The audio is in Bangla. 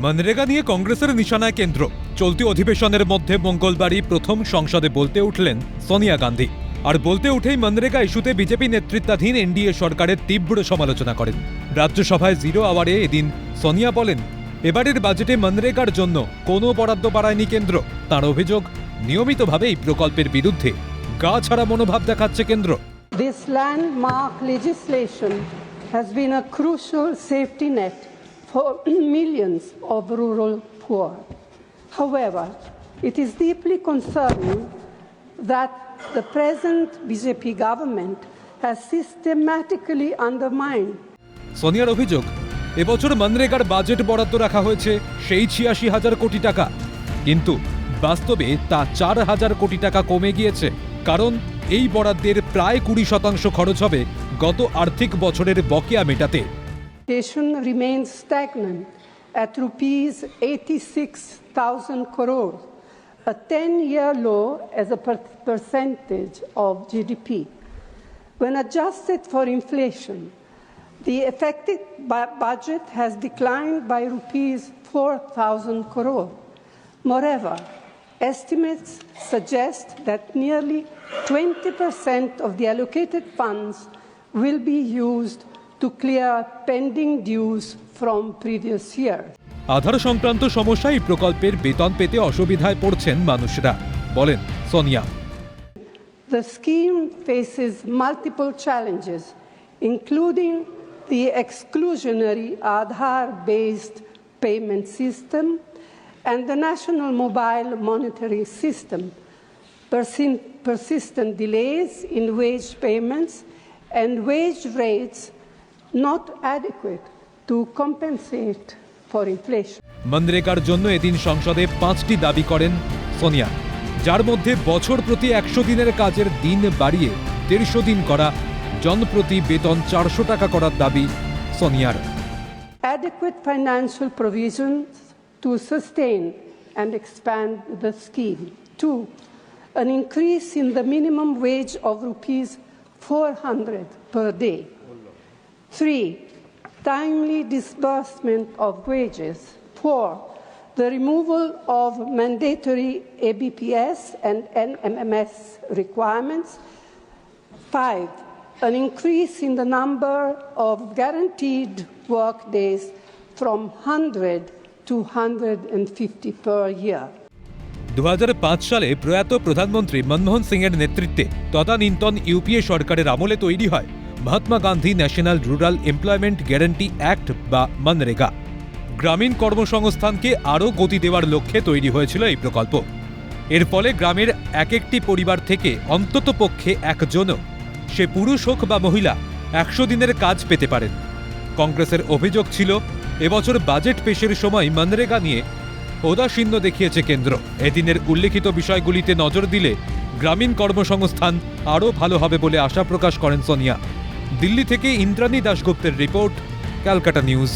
মনরেগা নিয়ে কংগ্রেসের নিশানায় কেন্দ্র। চলতি অধিবেশনের মধ্যে মঙ্গলবারই প্রথম সংসদে বলতে উঠলেন সোনিয়া গান্ধী। আর বলতে উঠেই মনরেগা ইস্যুতে বিজেপি নেতৃত্বাধীন এনডিএ সরকারের তীব্র সমালোচনা করেন। রাজ্যসভায় জিরো আওয়ারে এদিন সোনিয়া বলেন, এবারের বাজেটে মনরেগার জন্য কোনো বরাদ্দ বাড়ায়নি কেন্দ্র। তার অভিযোগ, নিয়মিতভাবে এই প্রকল্পের বিরুদ্ধে গা ছাড়া মনোভাব দেখাচ্ছে কেন্দ্র। This landmark legislation has been a crucial safety net for millions of rural poor. However, it is deeply concerning that the present BJP government has systematically undermined. সোনিয়ার অভিযোগ, এবছর মনরেগার বাজেট বরাদ্দ রাখা হয়েছে সেই ৮৬,০০০ কোটি টাকা, কিন্তু বাস্তবে তা ৪,০০০ কোটি টাকা কমে গিয়েছে। কারণ এই বরাদ্দের প্রায় ২০% খরচ হবে গত আর্থিক বছরের বকেয়া মেটাতে। Remains stagnant at rupees 86,000 crore, a 10-year low as a percentage of GDP. When adjusted for inflation, the effective budget has declined by rupees 4,000 crore. Moreover, estimates suggest that nearly 20% of the allocated funds will be used to clear pending dues from previous years. আধার সংক্রান্ত সমস্যায় এই প্রকল্পের বেতন পেতে অসুবিধায় পড়ছেন মানুষরা, বলেন Sonia. The scheme faces multiple challenges, including the exclusionary Aadhaar-based payment system and the National Mobile Monitoring System, persistent delays in wage payments and wage rates not adequate to compensate for inflation. মনরেগার জন্য এদিন সংসদে 5টি দাবি করেন সোনিয়া, যার মধ্যে বছর প্রতি 100 দিনের কাজের দিন বাড়িয়ে 150 দিন করা, জনপ্রতি বেতন 400 টাকা করার দাবি সোনিয়ার। Adequate financial provisions to sustain and expand the scheme. 2. An increase in the minimum wage of rupees 400 per day. 3. Timely disbursement of wages. 4. The removal of mandatory ABPS and NMMS requirements. 5. An increase in the number of guaranteed work days from 100 to 150 per year. 2005 সালে প্রয়াত প্রধানমন্ত্রী মনমোহন সিংয়ের নেতৃত্বে তদানীন্তন ইউপিএ সরকারের আমলে তৈরি হয় Mahatma Gandhi national rural employment guarantee act বা মনরেগা। গ্রামীণ কর্মসংস্থানকে আরও গতি দেওয়ার লক্ষ্যে তৈরি হয়েছিল এই প্রকল্প। এর ফলে গ্রামের একটি পরিবার থেকে অন্ততপক্ষে একজনও, সে পুরুষ হোক বা মহিলা, 100 দিনের কাজ পেতে পারেন। কংগ্রেসের অভিযোগ ছিল, এবছর বাজেট পেশের সময় মনরেগা নিয়ে ঔদাসীন্য দেখিয়েছে কেন্দ্র। এদিনের উল্লেখিত বিষয়গুলিতে নজর দিলে গ্রামীণ কর্মসংস্থান আরও ভালো হবে বলে আশা প্রকাশ করেন সোনিয়া। দিল্লি থেকে ইন্দ্রাণী দাশগুপ্তের রিপোর্ট, ক্যালকাটা নিউজ।